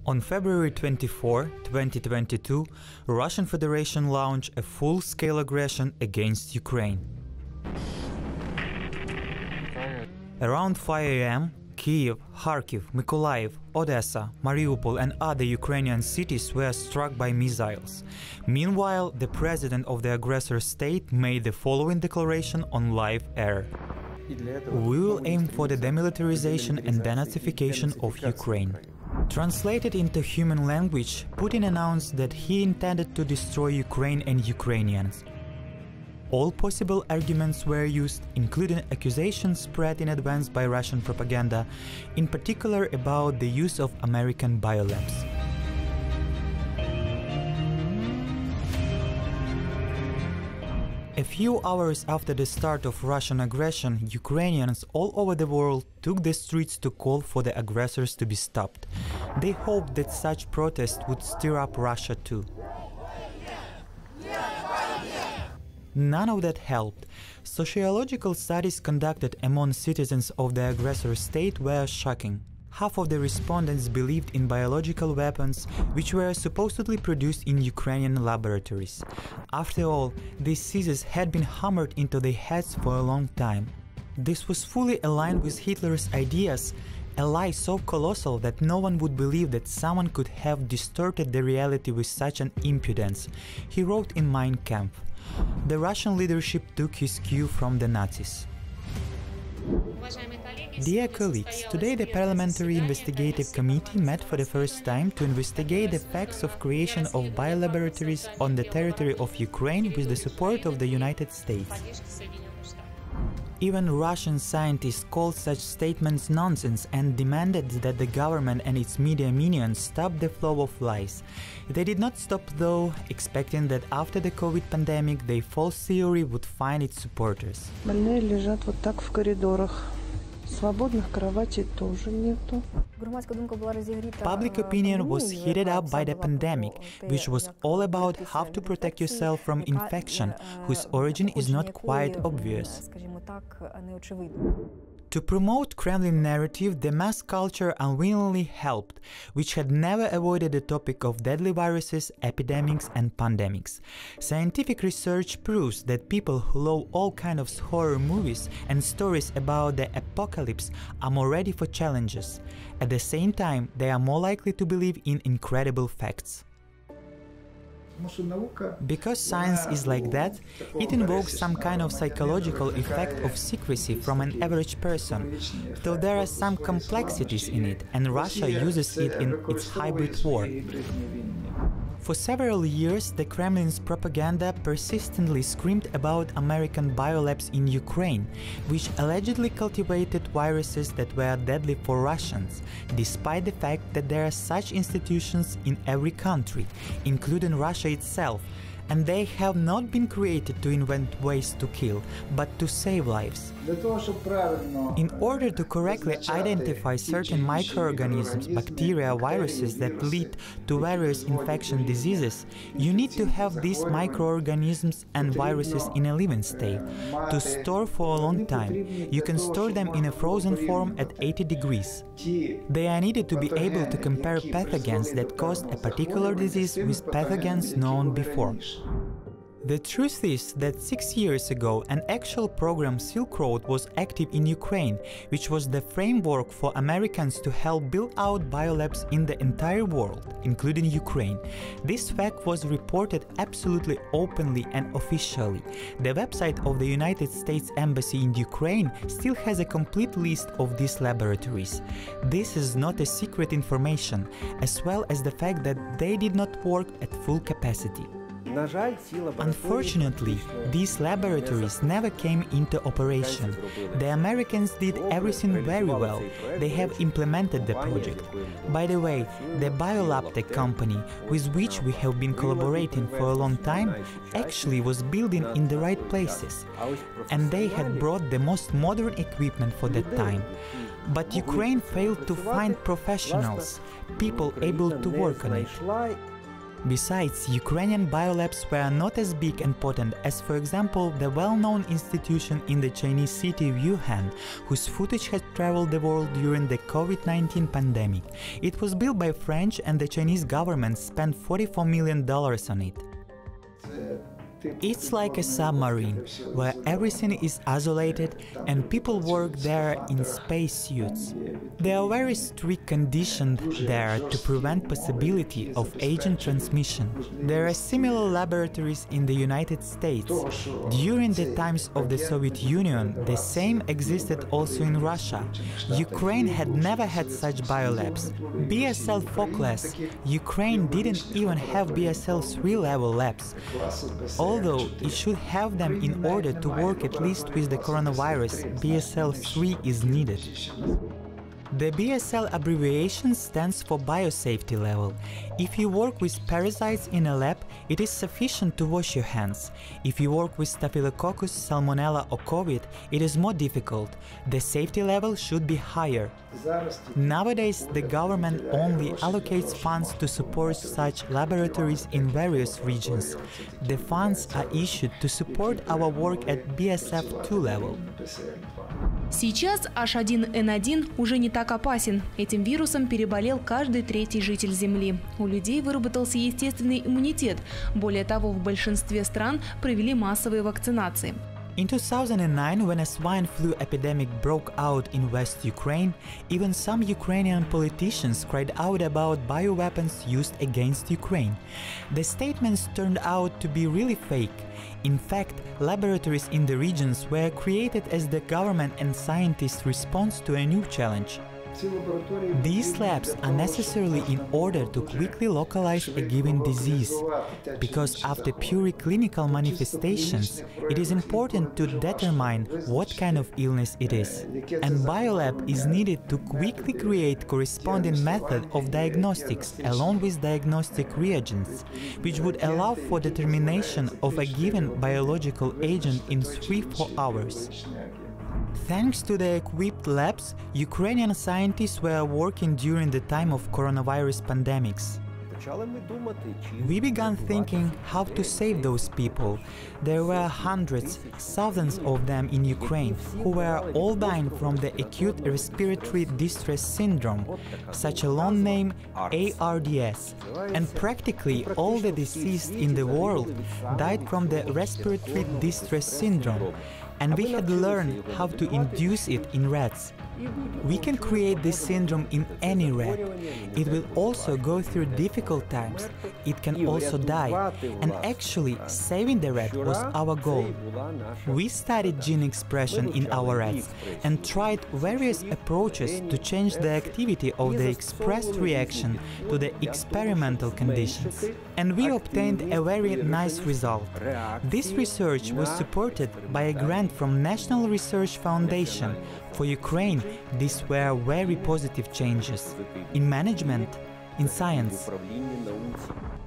On February 24, 2022, Russian Federation launched a full-scale aggression against Ukraine. Around 5 a.m., Kyiv, Kharkiv, Mykolaiv, Odessa, Mariupol and other Ukrainian cities were struck by missiles. Meanwhile, the president of the aggressor state made the following declaration on live air. "We will aim for the demilitarization and denazification of Ukraine." Translated into human language, Putin announced that he intended to destroy Ukraine and Ukrainians. All possible arguments were used, including accusations spread in advance by Russian propaganda, in particular about the use of American biolabs. A few hours after the start of Russian aggression, Ukrainians all over the world took the streets to call for the aggressors to be stopped. They hoped that such protests would stir up Russia too. None of that helped. Sociological studies conducted among citizens of the aggressor state were shocking. Half of the respondents believed in biological weapons, which were supposedly produced in Ukrainian laboratories. After all, these theses had been hammered into their heads for a long time. This was fully aligned with Hitler's ideas, a lie so colossal that no one would believe that someone could have distorted the reality with such an impudence, he wrote in Mein Kampf. The Russian leadership took his cue from the Nazis. Dear colleagues, today the Parliamentary Investigative Committee met for the first time to investigate the facts of creation of biolaboratories on the territory of Ukraine with the support of the United States. Even Russian scientists called such statements nonsense and demanded that the government and its media minions stop the flow of lies. They did not stop though, expecting that after the COVID pandemic, their false theory would find its supporters. Больные лежат вот так в коридорах. Свободных кроватей тоже нету. Public opinion was heated up by the pandemic, which was all about how to protect yourself from infection, whose origin is not quite obvious. To promote Kremlin narrative, the mass culture unwillingly helped, which had never avoided the topic of deadly viruses, epidemics and pandemics. Scientific research proves that people who love all kinds of horror movies and stories about the apocalypse are more ready for challenges. At the same time, they are more likely to believe in incredible facts. Because science is like that, it invokes some kind of psychological effect of secrecy from an average person, though there are some complexities in it, and Russia uses it in its hybrid war. For several years, the Kremlin's propaganda persistently screamed about American biolabs in Ukraine, which allegedly cultivated viruses that were deadly for Russians, despite the fact that there are such institutions in every country, including Russia itself, and they have not been created to invent ways to kill, but to save lives. In order to correctly identify certain microorganisms, bacteria, viruses that lead to various infection diseases, you need to have these microorganisms and viruses in a living state, to store for a long time. You can store them in a frozen form at 80 degrees. They are needed to be able to compare pathogens that caused a particular disease with pathogens known before. The truth is that 6 years ago an actual program Silk Road was active in Ukraine, which was the framework for Americans to help build out biolabs in the entire world, including Ukraine. This fact was reported absolutely openly and officially. The website of the United States Embassy in Ukraine still has a complete list of these laboratories. This is not a secret information, as well as the fact that they did not work at full capacity. Unfortunately, these laboratories never came into operation. The Americans did everything very well. They have implemented the project. By the way, the BioLabTech company, with which we have been collaborating for a long time, actually was building in the right places. And they had brought the most modern equipment for that time. But Ukraine failed to find professionals, people able to work on it. Besides, Ukrainian biolabs were not as big and potent as, for example, the well-known institution in the Chinese city of Wuhan, whose footage had traveled the world during the COVID-19 pandemic. It was built by French, and the Chinese government spent $44 million on it. It's like a submarine, where everything is isolated and people work there in spacesuits. There are very strict conditions there to prevent possibility of agent transmission. There are similar laboratories in the United States. During the times of the Soviet Union, the same existed also in Russia. Ukraine had never had such biolabs. BSL 4 class, Ukraine didn't even have BSL 3 level labs, although it should have them in order to work at least with the coronavirus. BSL 3 is needed. The BSL abbreviation stands for biosafety level. If you work with parasites in a lab, it is sufficient to wash your hands. If you work with Staphylococcus, Salmonella or COVID, it is more difficult. The safety level should be higher. Nowadays, the government only allocates funds to support such laboratories in various regions. The funds are issued to support our work at BSF 2 level. Сейчас H1N1 уже не так опасен. Этим вирусом переболел каждый третий житель Земли. У людей выработался естественный иммунитет. Более того, в большинстве стран провели массовые вакцинации. In 2009, when a swine flu epidemic broke out in West Ukraine, even some Ukrainian politicians cried out about bioweapons used against Ukraine. The statements turned out to be really fake. In fact, laboratories in the regions were created as the government and scientists' response to a new challenge. These labs are necessarily in order to quickly localize a given disease, because after purely clinical manifestations, it is important to determine what kind of illness it is. And biolab is needed to quickly create corresponding method of diagnostics along with diagnostic reagents, which would allow for determination of a given biological agent in 3–4 hours. Thanks to the equipped labs, Ukrainian scientists were working during the time of coronavirus pandemics. We began thinking how to save those people. There were hundreds, thousands of them in Ukraine, who were all dying from the acute respiratory distress syndrome, such a long name ARDS. And practically all the deceased in the world died from the respiratory distress syndrome. And we had learned how to induce it in rats. We can create this syndrome in any rat. It will also go through difficult times. It can also die. And actually, saving the rat was our goal. We studied gene expression in our rats and tried various approaches to change the activity of the expressed reaction to the experimental conditions. And we obtained a very nice result. This research was supported by a grant from National Research Foundation. For Ukraine, these were very positive changes in management, in science.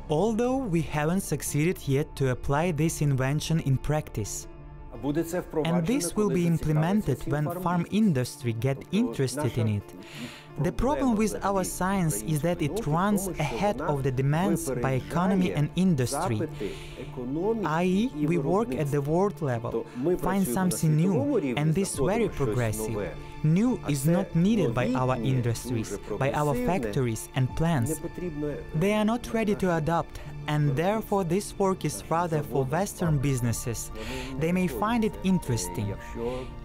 Although we haven't succeeded yet to apply this invention in practice. And this will be implemented when farm industry get interested in it. The problem with our science is that it runs ahead of the demands by economy and industry. I.e., we work at the world level, find something new, and this very progressive. New is not needed by our industries, by our factories and plants. They are not ready to adopt, and therefore this work is rather for Western businesses. They may find it interesting.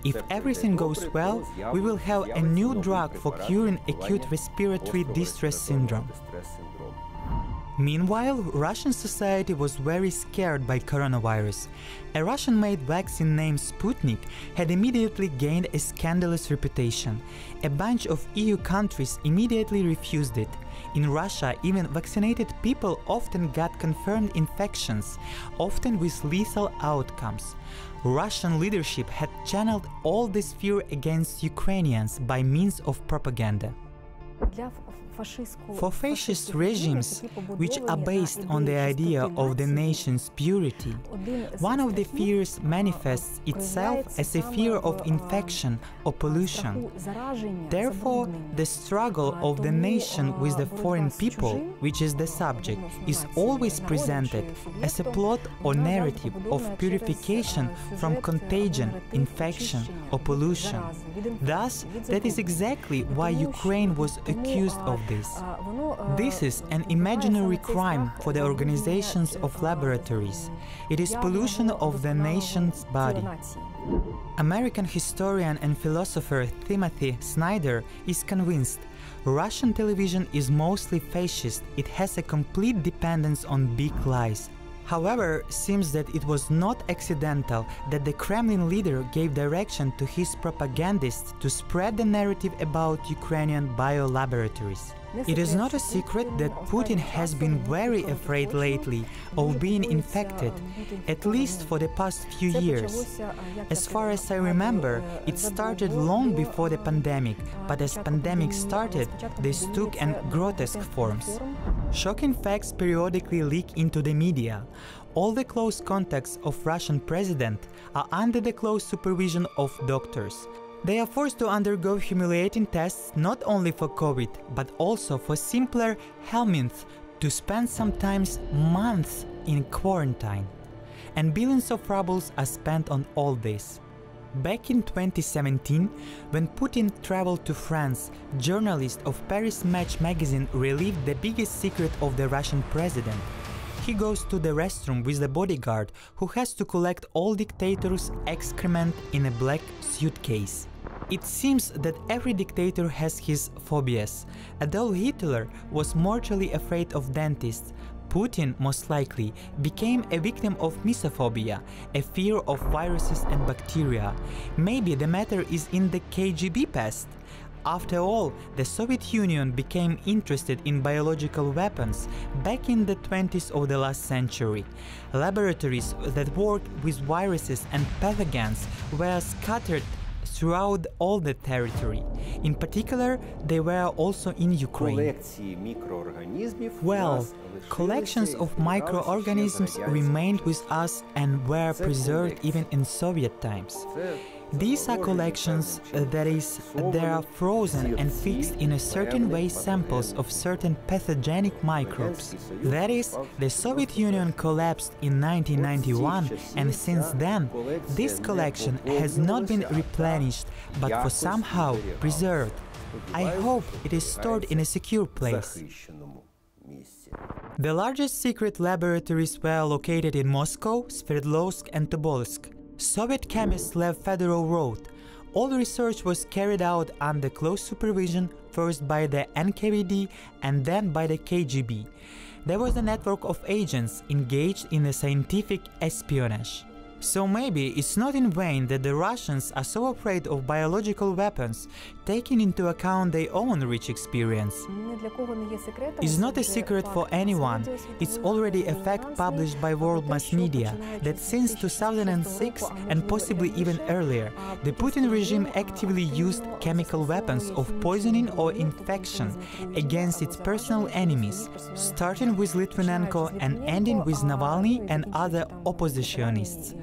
If everything goes well, we will have a new drug for curing acute respiratory distress syndrome. Meanwhile, Russian society was very scared by coronavirus. A Russian-made vaccine named Sputnik had immediately gained a scandalous reputation. A bunch of EU countries immediately refused it. In Russia, even vaccinated people often got confirmed infections, often with lethal outcomes. Russian leadership had channeled all this fear against Ukrainians by means of propaganda. For fascist regimes, which are based on the idea of the nation's purity, one of the fears manifests itself as a fear of infection or pollution. Therefore, the struggle of the nation with the foreign people, which is the subject, is always presented as a plot or narrative of purification from contagion, infection or pollution. Thus, that is exactly why Ukraine was accused of this. This is an imaginary crime for the organizations of laboratories. It is pollution of the nation's body. American historian and philosopher Timothy Snyder is convinced Russian television is mostly fascist. It has a complete dependence on big lies. However, seems that it was not accidental that the Kremlin leader gave direction to his propagandists to spread the narrative about Ukrainian biolaboratories. It is not a secret that Putin has been very afraid lately of being infected, at least for the past few years. As far as I remember, it started long before the pandemic, but as pandemic started, this took an grotesque forms. Shocking facts periodically leak into the media. All the close contacts of Russian president are under the close supervision of doctors. They are forced to undergo humiliating tests not only for COVID, but also for simpler helminths, to spend sometimes months in quarantine. And billions of rubles are spent on all this. Back in 2017, when Putin traveled to France, journalists of Paris Match magazine revealed the biggest secret of the Russian president. He goes to the restroom with the bodyguard who has to collect all dictators' excrement in a black suitcase. It seems that every dictator has his phobias. Adolf Hitler was mortally afraid of dentists. Putin, most likely, became a victim of misophobia, a fear of viruses and bacteria. Maybe the matter is in the KGB past. After all, the Soviet Union became interested in biological weapons back in the 20s of the last century. Laboratories that worked with viruses and pathogens were scattered throughout all the territory. In particular, they were also in Ukraine. Well, collections of microorganisms remained with us and were preserved even in Soviet times. These are collections, that is, they are frozen and fixed in a certain way samples of certain pathogenic microbes. That is, the Soviet Union collapsed in 1991, and since then, this collection has not been replenished, but for somehow preserved. I hope it is stored in a secure place. The largest secret laboratories were located in Moscow, Sverdlovsk and Tobolsk. Soviet chemists left Federal Road. All research was carried out under close supervision, first by the NKVD and then by the KGB. There was a network of agents engaged in a scientific espionage. So maybe it's not in vain that the Russians are so afraid of biological weapons, taking into account their own rich experience. It's not a secret for anyone, it's already a fact published by world mass media, that since 2006 and possibly even earlier, the Putin regime actively used chemical weapons of poisoning or infection against its personal enemies, starting with Litvinenko and ending with Navalny and other oppositionists.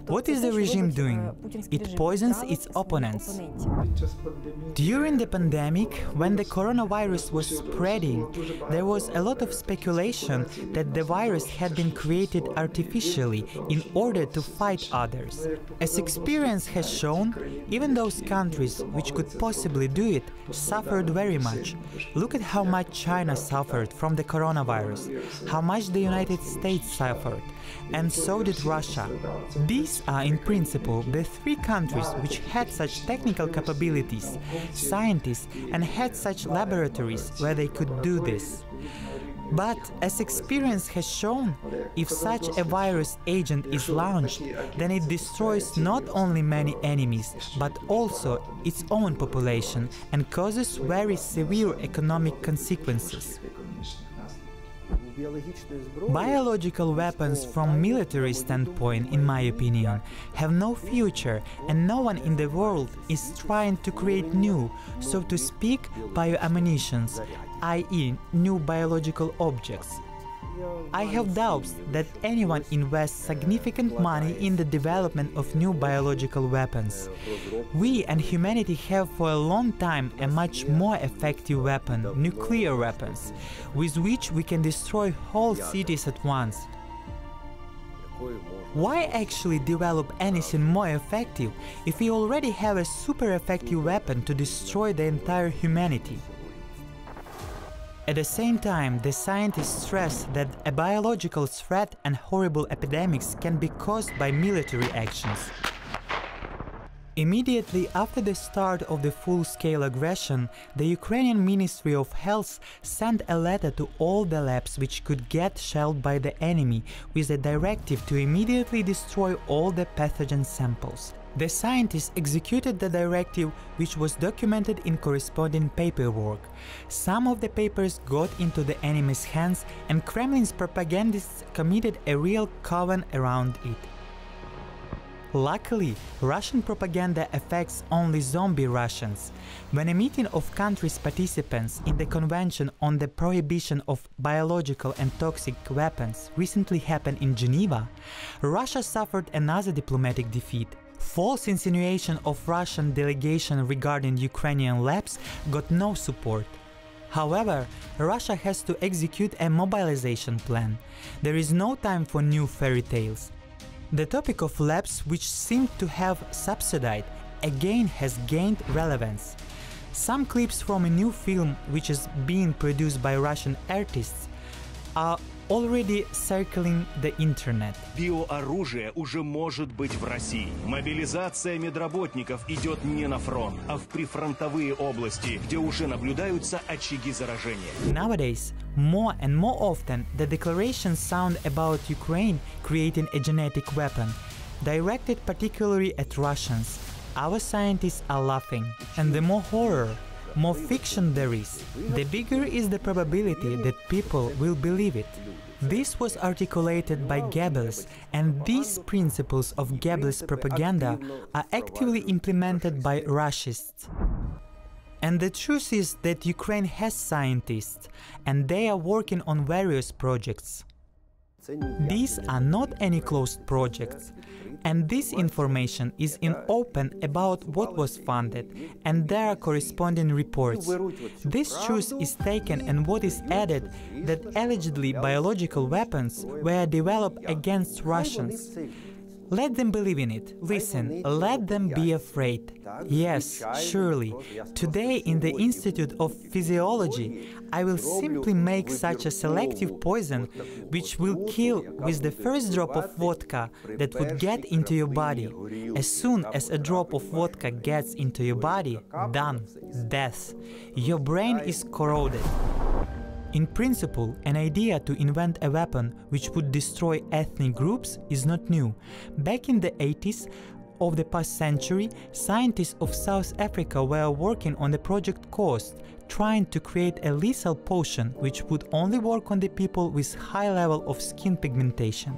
What is the regime doing? It poisons its opponents. During the pandemic, when the coronavirus was spreading, there was a lot of speculation that the virus had been created artificially in order to fight others. As experience has shown, even those countries which could possibly do it suffered very much. Look at how much China suffered from the coronavirus, how much the United States suffered, and so did Russia. These are in principle the three countries which had such technical capabilities, scientists, and had such laboratories where they could do this. But as experience has shown, if such a virus agent is launched, then it destroys not only many enemies, but also its own population and causes very severe economic consequences. Biological weapons from military standpoint, in my opinion, have no future, and no one in the world is trying to create new, so to speak, bioammunitions, i.e. new biological objects. I have doubts that anyone invests significant money in the development of new biological weapons. We and humanity have for a long time a much more effective weapon, nuclear weapons, with which we can destroy whole cities at once. Why actually develop anything more effective if we already have a super effective weapon to destroy the entire humanity? At the same time, the scientists stress that a biological threat and horrible epidemics can be caused by military actions. Immediately after the start of the full-scale aggression, the Ukrainian Ministry of Health sent a letter to all the labs which could get shelled by the enemy with a directive to immediately destroy all the pathogen samples. The scientists executed the directive, which was documented in corresponding paperwork. Some of the papers got into the enemy's hands, and Kremlin's propagandists committed a real coven around it. Luckily, Russian propaganda affects only zombie Russians. When a meeting of countries' participants in the Convention on the Prohibition of Biological and Toxic Weapons recently happened in Geneva, Russia suffered another diplomatic defeat. False insinuation of Russian delegation regarding Ukrainian labs got no support. However, Russia has to execute a mobilization plan. There is no time for new fairy tales. The topic of labs, which seemed to have subsided, again has gained relevance. Some clips from a new film, which is being produced by Russian artists, are already circling the internet. Биооружие уже может быть в России. Мобилизация медработников идет не на фронт, а в прифронтовые области, где уже наблюдаются очаги заражения. Nowadays, more and more often, the declarations sound about Ukraine creating a genetic weapon, directed particularly at Russians. Our scientists are laughing, and the more horror, more fiction there is, the bigger is the probability that people will believe it. This was articulated by Goebbels, and these principles of Goebbels' propaganda are actively implemented by Russists. And the truth is that Ukraine has scientists, and they are working on various projects. These are not any closed projects, and this information is in open about what was funded, and there are corresponding reports. This truth is taken, and what is added that allegedly biological weapons were developed against Russians. Let them believe in it. Listen, let them be afraid. Yes, surely. Today in the Institute of Physiology, I will simply make such a selective poison which will kill with the first drop of vodka that would get into your body. As soon as a drop of vodka gets into your body, done. Death. Your brain is corroded. In principle, an idea to invent a weapon which would destroy ethnic groups is not new. Back in the 80s of the past century, scientists of South Africa were working on the project Coast, trying to create a lethal potion which would only work on the people with high level of skin pigmentation.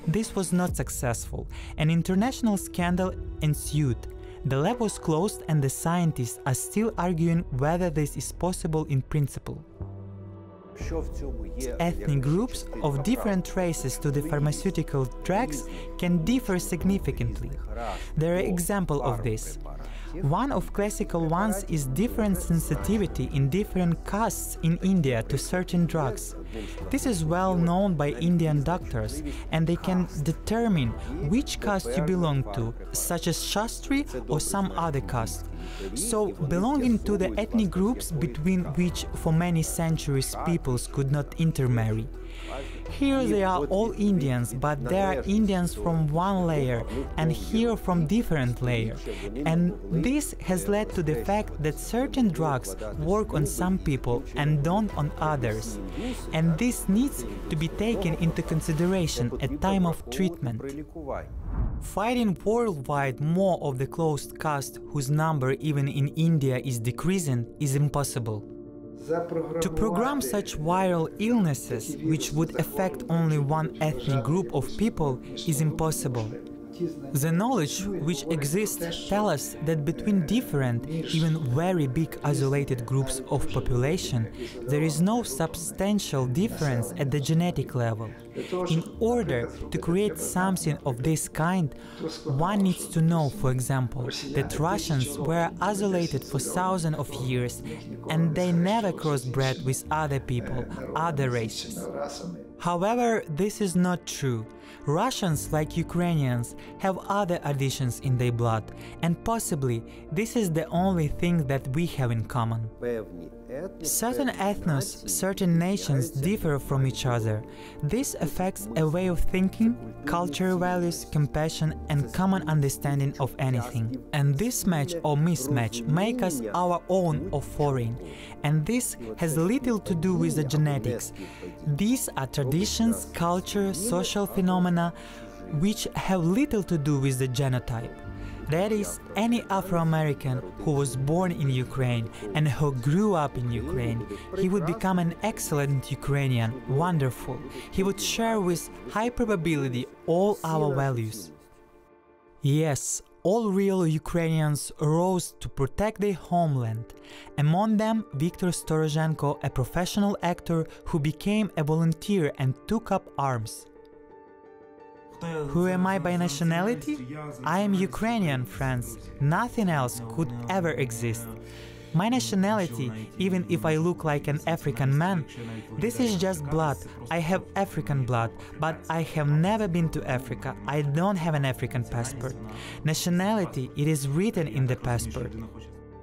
This was not successful. An international scandal ensued. The lab was closed, and the scientists are still arguing whether this is possible in principle. Ethnic groups of different races to the pharmaceutical drugs can differ significantly. There are examples of this. One of classical ones is different sensitivity in different castes in India to certain drugs. This is well known by Indian doctors, and they can determine which caste you belong to, such as Shastri or some other caste. So, belonging to the ethnic groups between which for many centuries peoples could not intermarry. Here they are all Indians, but there are Indians from one layer, and here from different layer. And this has led to the fact that certain drugs work on some people and don't on others. And this needs to be taken into consideration at time of treatment. Fighting worldwide more of the closed caste, whose number even in India is decreasing, is impossible. To program such viral illnesses, which would affect only one ethnic group of people, is impossible. The knowledge which exists tells us that between different, even very big isolated groups of population, there is no substantial difference at the genetic level. In order to create something of this kind, one needs to know, for example, that Russians were isolated for thousands of years and they never crossbred with other people, other races. However, this is not true. Russians, like Ukrainians, have other additions in their blood, and possibly this is the only thing that we have in common. Certain ethnos, certain nations differ from each other. This affects a way of thinking, cultural values, compassion and common understanding of anything. And this match or mismatch make us our own or foreign. And this has little to do with the genetics. These are traditions, culture, social phenomena which have little to do with the genotype. That is, any Afro-American who was born in Ukraine and who grew up in Ukraine, he would become an excellent Ukrainian, wonderful. He would share with high probability all our values. Yes, all real Ukrainians rose to protect their homeland. Among them, Viktor Storozhenko, a professional actor who became a volunteer and took up arms. Who am I by nationality? I am Ukrainian, friends. Nothing else could ever exist. My nationality, even if I look like an African man, this is just blood. I have African blood, but I have never been to Africa. I don't have an African passport. Nationality, it is written in the passport.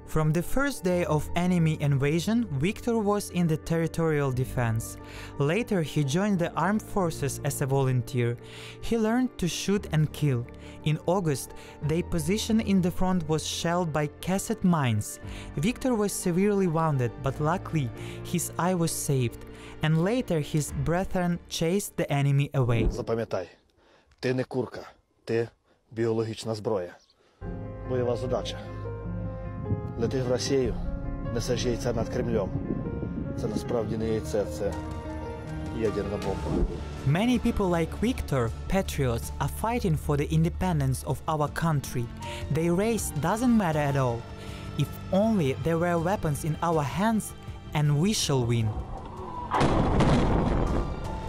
From the first day of enemy invasion, Viktor was in the territorial defense. Later, he joined the armed forces as a volunteer. He learned to shoot and kill. In August, their position in the front was shelled by cassette mines. Viktor was severely wounded, but luckily, his eye was saved. And later, his brethren chased the enemy away. Запам'ятай, ти не курка, ти біологічна зброя. Бойова задача. Лети в Росію, несеш яйця над Кремлем. Це насправді не яйце, це ядерна бомба. Many people like Viktor, patriots, are fighting for the independence of our country. Their race doesn't matter at all. If only there were weapons in our hands, and we shall win.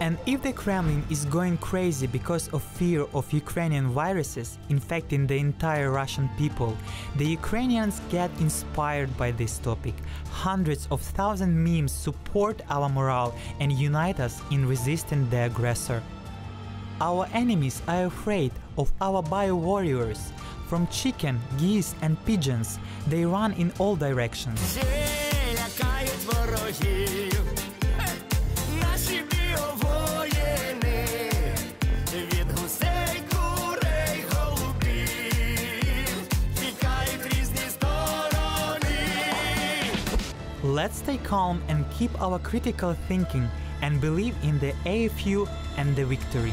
And if the Kremlin is going crazy because of fear of Ukrainian viruses infecting the entire Russian people, the Ukrainians get inspired by this topic. Hundreds of thousands of memes support our morale and unite us in resisting the aggressor. Our enemies are afraid of our bio-warriors. From chicken, geese and pigeons, they run in all directions. Let's stay calm and keep our critical thinking and believe in the AFU and the victory.